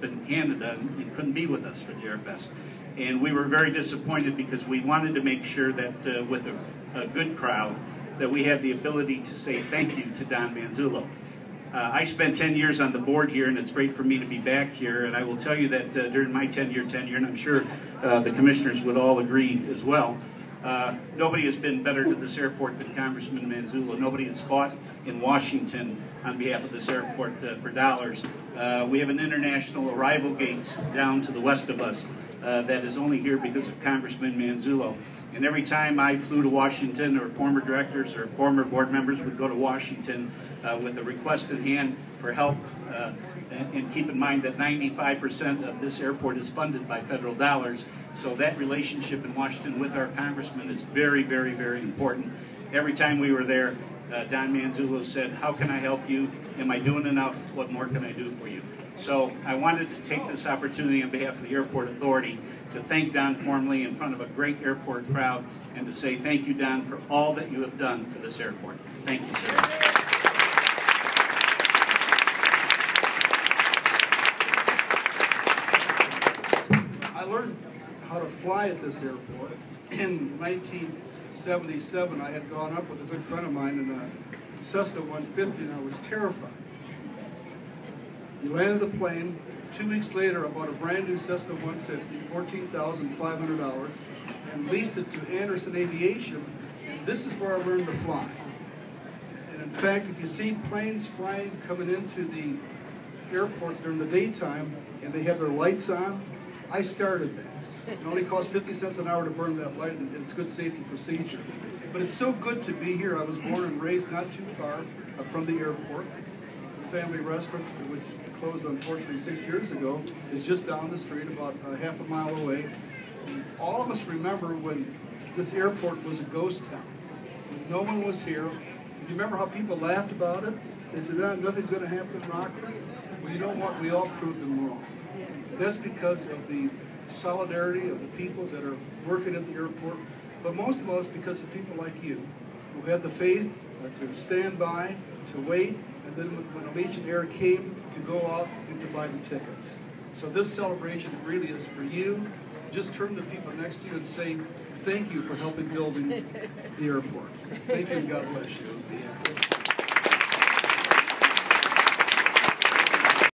up in Canada and couldn't be with us for the Airfest. And we were very disappointed because we wanted to make sure that with a good crowd that we had the ability to say thank you to Don Manzullo. I spent 10 years on the board here, and it's great for me to be back here. And I will tell you that during my 10-year tenure, and I'm sure the commissioners would all agree as well, nobody has been better to this airport than Congressman Manzullo. Nobody has fought in Washington on behalf of this airport for dollars. We have an international arrival gate down to the west of us that is only here because of Congressman Manzullo. And every time I flew to Washington, or former directors or former board members would go to Washington with a request in hand for help, and keep in mind that 95% of this airport is funded by federal dollars, so that relationship in Washington with our congressman is very, very, very important. Every time we were there, Don Manzullo said, "How can I help you? Am I doing enough? What more can I do for you?" So I wanted to take this opportunity on behalf of the Airport Authority to thank Don formally in front of a great airport crowd and to say thank you, Don, for all that you have done for this airport. Thank you, sir. I learned how to fly at this airport in 1977. I had gone up with a good friend of mine in a Cessna 150, and I was terrified. You landed the plane. 2 weeks later, I bought a brand new Cessna 150, $14,500, and leased it to Anderson Aviation. And this is where I learned to fly. And in fact, if you see planes flying coming into the airports during the daytime and they have their lights on, I started that. It only costs 50 cents an hour to burn that light, and it's good safety procedure. But it's so good to be here. I was born and raised not too far from the airport. The family restaurant, which closed unfortunately 6 years ago, is just down the street, about half a mile away. And all of us remember when this airport was a ghost town. When no one was here. Do you remember how people laughed about it? They said, nothing's going to happen in Rockford. Well, you know what? We all proved them wrong. That's because of the solidarity of the people that are working at the airport, but most of all, it's because of people like you who had the faith to stand by, to wait, and then when Allegiant Air came, to go out and to buy the tickets. So this celebration really is for you. Just turn to the people next to you and say, thank you for helping building the airport. Thank you, and God bless you.